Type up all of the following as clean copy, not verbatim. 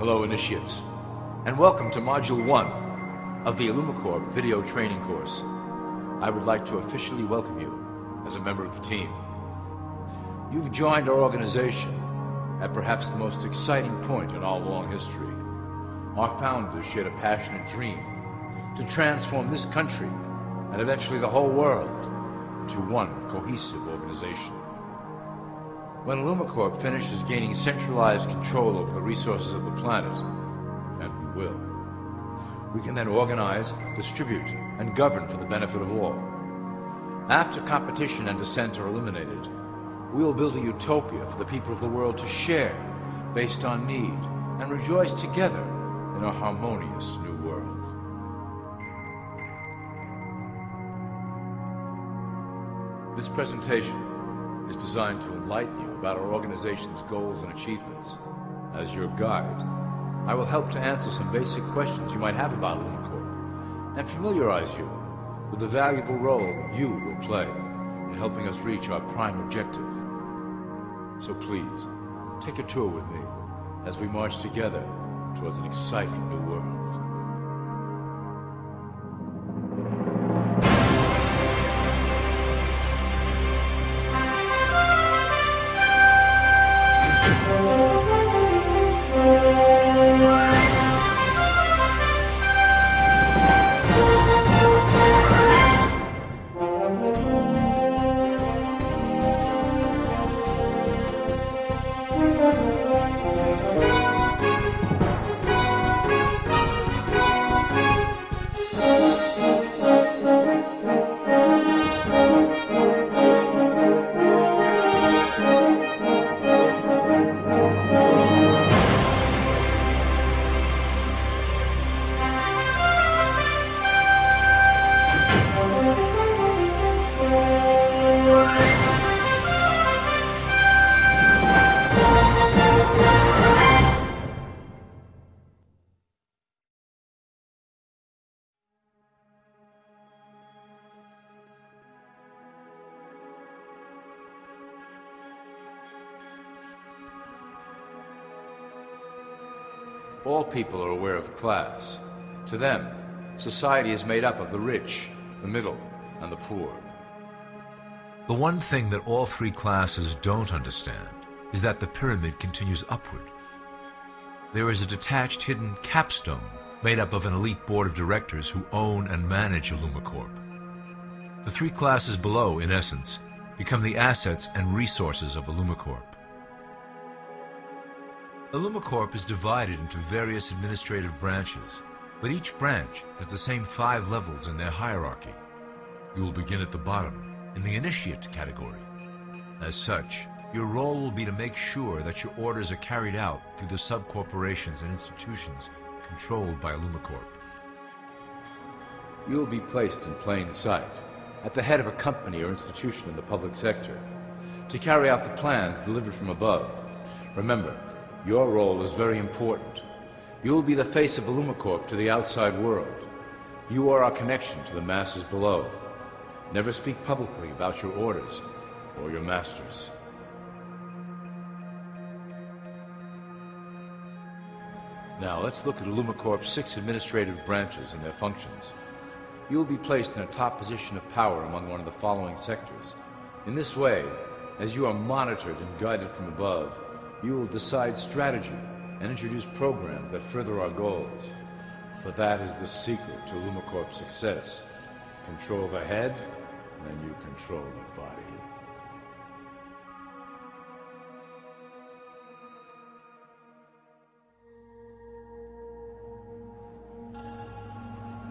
Hello, initiates, and welcome to Module 1 of the ILLUMICORP video training course. I would like to officially welcome you as a member of the team. You've joined our organization at perhaps the most exciting point in our long history. Our founders shared a passionate dream to transform this country and eventually the whole world into one cohesive organization. When ILLUMICORP finishes gaining centralized control over the resources of the planet, and we will, we can then organize, distribute, and govern for the benefit of all. After competition and dissent are eliminated, we will build a utopia for the people of the world to share based on need and rejoice together in a harmonious new world. This presentation is designed to enlighten you about our organization's goals and achievements. As your guide, I will help to answer some basic questions you might have about ILLUMICORP and familiarize you with the valuable role you will play in helping us reach our prime objective. So please, take a tour with me as we march together towards an exciting new world. All people are aware of class. To them, society is made up of the rich, the middle, and the poor. The one thing that all three classes don't understand is that the pyramid continues upward. There is a detached hidden capstone made up of an elite board of directors who own and manage ILLUMICORP. The three classes below, in essence, become the assets and resources of ILLUMICORP. ILLUMICORP is divided into various administrative branches, but each branch has the same 5 levels in their hierarchy. You will begin at the bottom, in the initiate category. As such, your role will be to make sure that your orders are carried out through the sub-corporations and institutions controlled by ILLUMICORP. You will be placed in plain sight, at the head of a company or institution in the public sector, to carry out the plans delivered from above. Remember, your role is very important. You will be the face of ILLUMICORP to the outside world. You are our connection to the masses below. Never speak publicly about your orders or your masters. Now let's look at ILLUMICORP's 6 administrative branches and their functions. You will be placed in a top position of power among one of the following sectors. In this way, as you are monitored and guided from above, you will decide strategy and introduce programs that further our goals. For that is the secret to ILLUMICORP's success. Control the head, and you control the body.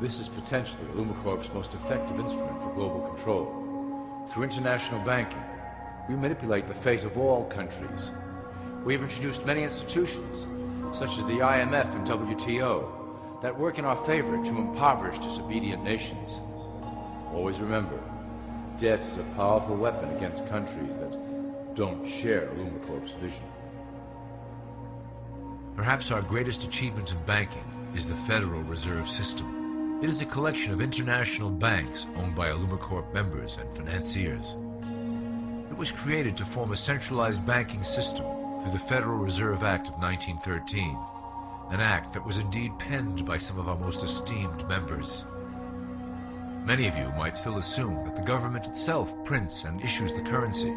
This is potentially ILLUMICORP's most effective instrument for global control. Through international banking, we manipulate the fate of all countries. We have introduced many institutions, such as the IMF and WTO, that work in our favor to impoverish disobedient nations. Always remember, debt is a powerful weapon against countries that don't share ILLUMICORP's vision. Perhaps our greatest achievement in banking is the Federal Reserve System. It is a collection of international banks owned by ILLUMICORP members and financiers. It was created to form a centralized banking system through the Federal Reserve Act of 1913 an act that was indeed penned by some of our most esteemed members. Many of you might still assume that the government itself prints and issues the currency.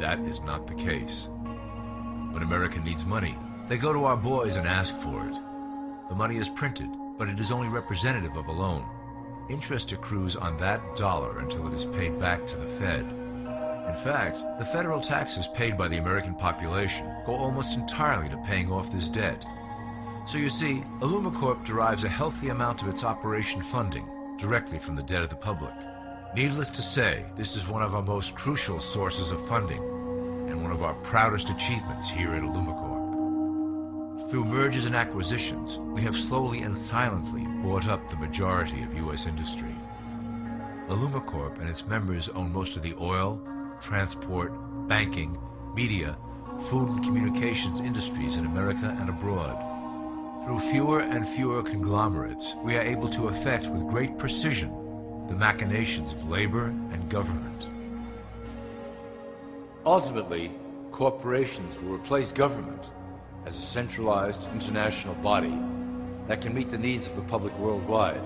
That is not the case. When America needs money, they go to our boys and ask for it. The money is printed, but it is only representative of a loan. Interest accrues on that dollar until it is paid back to the Fed. In fact, the federal taxes paid by the American population go almost entirely to paying off this debt. So you see, ILLUMICORP derives a healthy amount of its operation funding directly from the debt of the public. Needless to say, this is one of our most crucial sources of funding and one of our proudest achievements here at ILLUMICORP. Through mergers and acquisitions, we have slowly and silently bought up the majority of U.S. industry. ILLUMICORP and its members own most of the oil, transport, banking, media, food and communications industries in America and abroad. Through fewer and fewer conglomerates, we are able to effect with great precision the machinations of labor and government. Ultimately, corporations will replace government as a centralized international body that can meet the needs of the public worldwide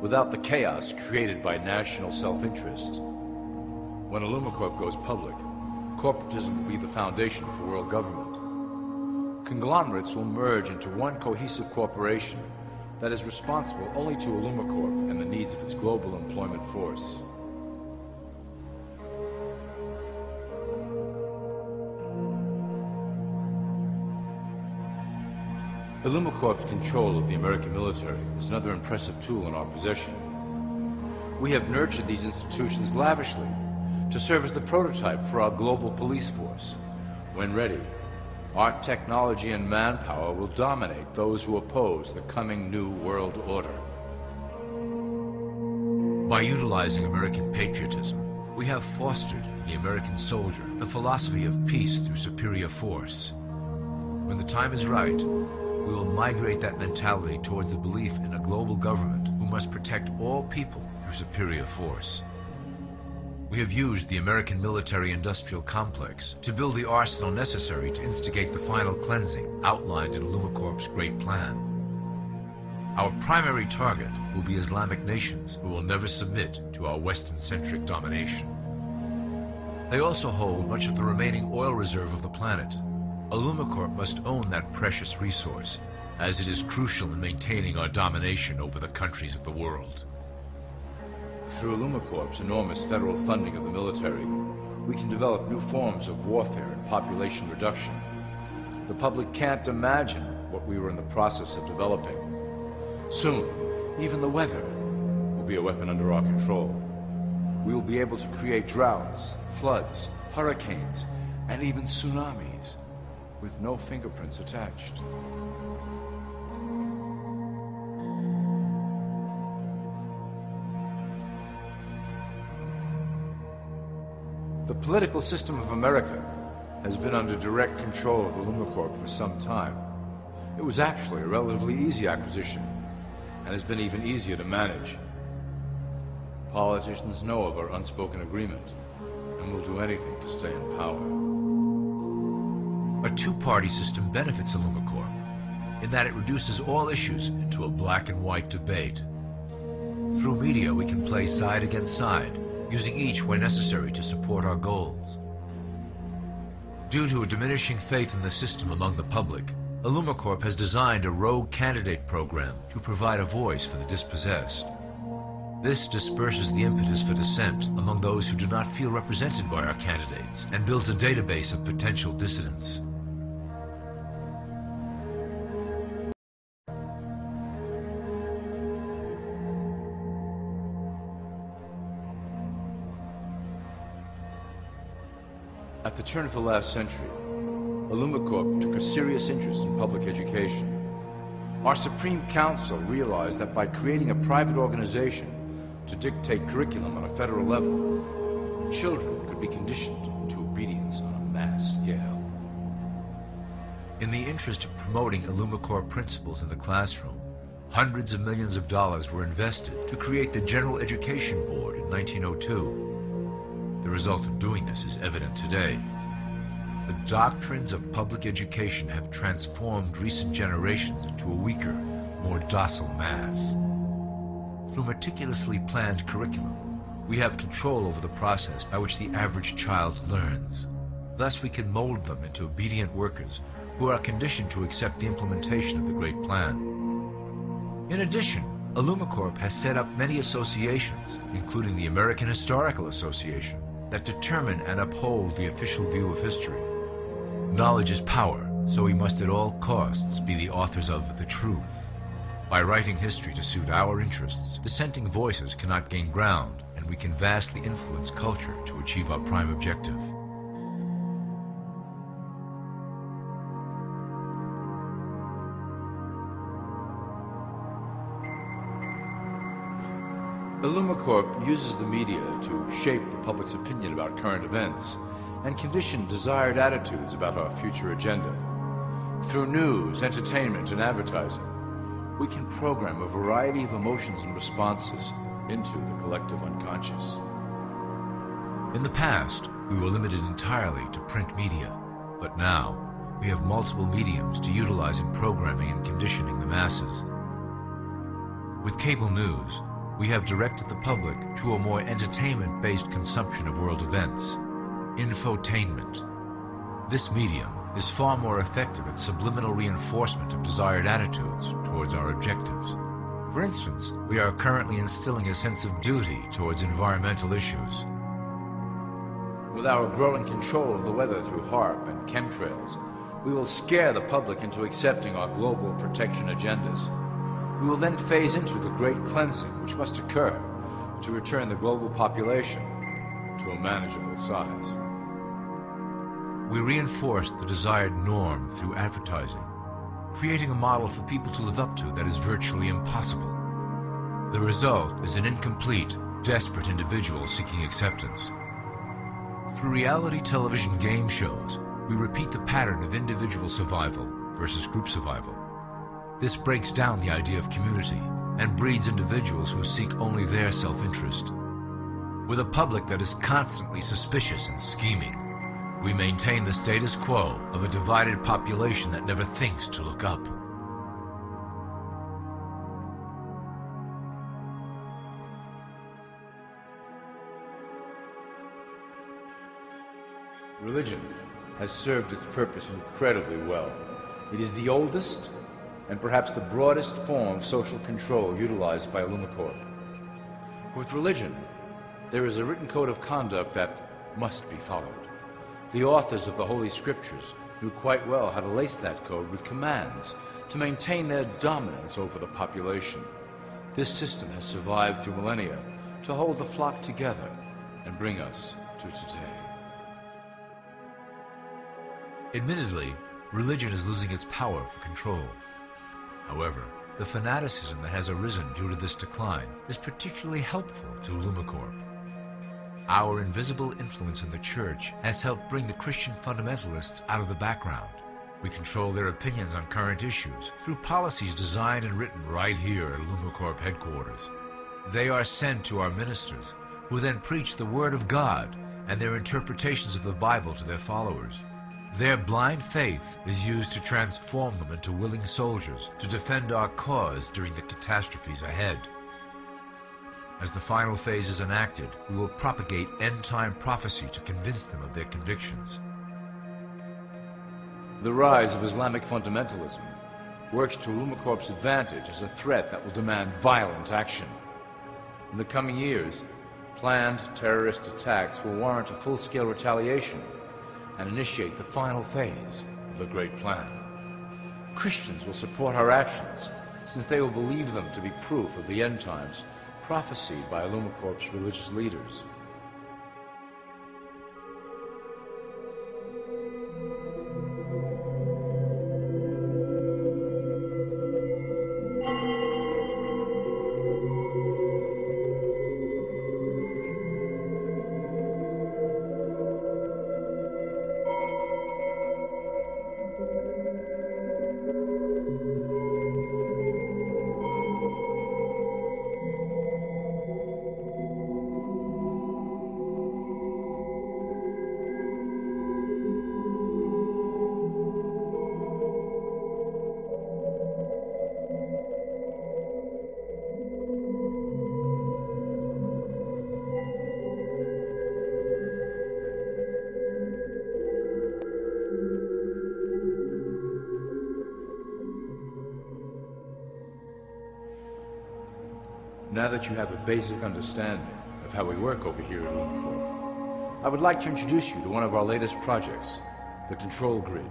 without the chaos created by national self-interest. When ILLUMICORP goes public, corporatism will be the foundation for world government. Conglomerates will merge into one cohesive corporation that is responsible only to ILLUMICORP and the needs of its global employment force. ILLUMICORP's control of the American military is another impressive tool in our possession. We have nurtured these institutions lavishly to serve as the prototype for our global police force. When ready, our technology and manpower will dominate those who oppose the coming new world order. By utilizing American patriotism, we have fostered in the American soldier the philosophy of peace through superior force. When the time is right, we will migrate that mentality towards the belief in a global government who must protect all people through superior force. We have used the American military-industrial complex to build the arsenal necessary to instigate the final cleansing outlined in ILLUMICORP's great plan. Our primary target will be Islamic nations who will never submit to our Western-centric domination. They also hold much of the remaining oil reserve of the planet. ILLUMICORP must own that precious resource, as it is crucial in maintaining our domination over the countries of the world. Through ILLUMICORP's enormous federal funding of the military, we can develop new forms of warfare and population reduction. The public can't imagine what we were in the process of developing. Soon, even the weather will be a weapon under our control. We will be able to create droughts, floods, hurricanes, and even tsunamis with no fingerprints attached. The political system of America has been under direct control of ILLUMICORP for some time. It was actually a relatively easy acquisition and has been even easier to manage. Politicians know of our unspoken agreement and will do anything to stay in power. A two-party system benefits ILLUMICORP in that it reduces all issues into a black and white debate. Through media, we can play side against side, using each when necessary to support our goals. Due to a diminishing faith in the system among the public, ILLUMICORP has designed a rogue candidate program to provide a voice for the dispossessed. This disperses the impetus for dissent among those who do not feel represented by our candidates and builds a database of potential dissidents. At the turn of the last century, ILLUMICORP took a serious interest in public education. Our Supreme Council realized that by creating a private organization to dictate curriculum on a federal level, children could be conditioned into obedience on a mass scale. In the interest of promoting ILLUMICORP principles in the classroom, hundreds of millions of dollars were invested to create the General Education Board in 1902. The result of doing this is evident today. the doctrines of public education have transformed recent generations into a weaker, more docile mass. Through meticulously planned curriculum, we have control over the process by which the average child learns. Thus, we can mold them into obedient workers who are conditioned to accept the implementation of the Great Plan. In addition, ILLUMICORP has set up many associations, including the American Historical Association, that determine and uphold the official view of history. Knowledge is power, so we must at all costs be the authors of the truth. By writing history to suit our interests, dissenting voices cannot gain ground, and we can vastly influence culture to achieve our prime objective. ILLUMICORP uses the media to shape the public's opinion about current events and condition desired attitudes about our future agenda. Through news, entertainment, and advertising, we can program a variety of emotions and responses into the collective unconscious. In the past, we were limited entirely to print media, but now we have multiple mediums to utilize in programming and conditioning the masses. With cable news, we have directed the public to a more entertainment-based consumption of world events, infotainment. This medium is far more effective at subliminal reinforcement of desired attitudes towards our objectives. For instance, we are currently instilling a sense of duty towards environmental issues. With our growing control of the weather through HAARP and chemtrails, we will scare the public into accepting our global protection agendas. We will then phase into the great cleansing which must occur to return the global population to a manageable size. We reinforce the desired norm through advertising, creating a model for people to live up to that is virtually impossible. The result is an incomplete, desperate individual seeking acceptance. Through reality television game shows, we repeat the pattern of individual survival versus group survival. This breaks down the idea of community and breeds individuals who seek only their self-interest. With a public that is constantly suspicious and scheming, we maintain the status quo of a divided population that never thinks to look up. Religion has served its purpose incredibly well. It is the oldest and perhaps the broadest form of social control utilized by ILLUMICORP. With religion, there is a written code of conduct that must be followed. The authors of the Holy Scriptures knew quite well how to lace that code with commands to maintain their dominance over the population. This system has survived through millennia to hold the flock together and bring us to today. Admittedly, religion is losing its power for control. However, the fanaticism that has arisen due to this decline is particularly helpful to ILLUMICORP. Our invisible influence in the Church has helped bring the Christian fundamentalists out of the background. We control their opinions on current issues through policies designed and written right here at ILLUMICORP headquarters. They are sent to our ministers, who then preach the Word of God and their interpretations of the Bible to their followers. Their blind faith is used to transform them into willing soldiers to defend our cause during the catastrophes ahead. As the final phase is enacted, we will propagate end-time prophecy to convince them of their convictions. The rise of Islamic fundamentalism works to ILLUMICORP's advantage as a threat that will demand violent action. In the coming years, planned terrorist attacks will warrant a full-scale retaliation and initiate the final phase of the Great Plan. Christians will support our actions, since they will believe them to be proof of the end times prophesied by ILLUMICORP's religious leaders. Now that you have a basic understanding of how we work over here at ILLUMICORP, I would like to introduce you to one of our latest projects, the Control Grid.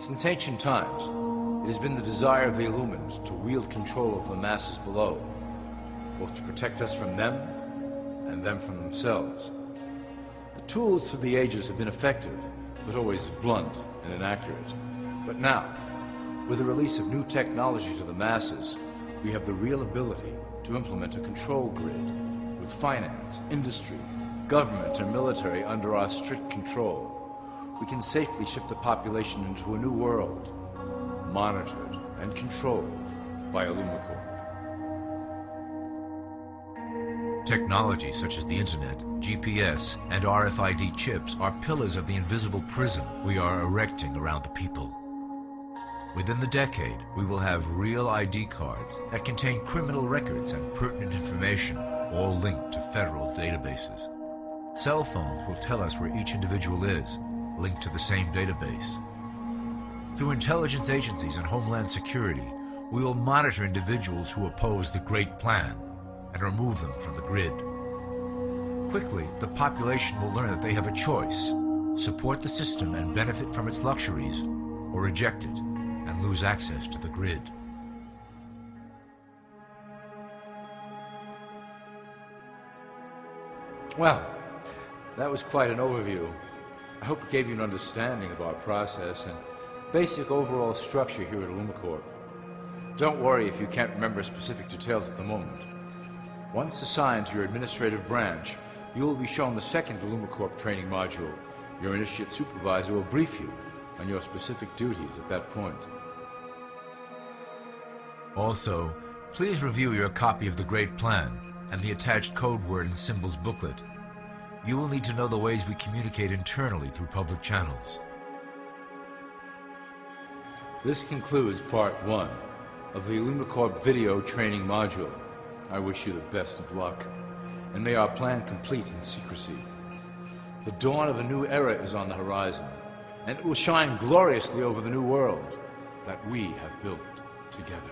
Since ancient times, it has been the desire of the Illuminati to wield control of the masses below, both to protect us from them and them from themselves. The tools through the ages have been effective, but always blunt and inaccurate. But now, with the release of new technology to the masses, we have the real ability to implement a control grid with finance, industry, government, and military under our strict control. We can safely ship the population into a new world, monitored and controlled by ILLUMICORP. Technology such as the Internet, GPS, and RFID chips are pillars of the invisible prison we are erecting around the people. Within the decade, we will have real ID cards that contain criminal records and pertinent information, all linked to federal databases. Cell phones will tell us where each individual is, linked to the same database. Through intelligence agencies and Homeland Security, we will monitor individuals who oppose the Great Plan and remove them from the grid. Quickly, the population will learn that they have a choice: support the system and benefit from its luxuries, or reject it and lose access to the grid. Well, that was quite an overview. I hope it gave you an understanding of our process and basic overall structure here at ILLUMICORP. Don't worry if you can't remember specific details at the moment. Once assigned to your administrative branch, you will be shown the second ILLUMICORP training module. Your initiate supervisor will brief you on your specific duties at that point. Also, please review your copy of the Great Plan and the attached code word and symbols booklet. You will need to know the ways we communicate internally through public channels. This concludes part 1 of the ILLUMICORP video training module. I wish you the best of luck, and may our plan complete in secrecy. The dawn of a new era is on the horizon, and it will shine gloriously over the new world that we have built together.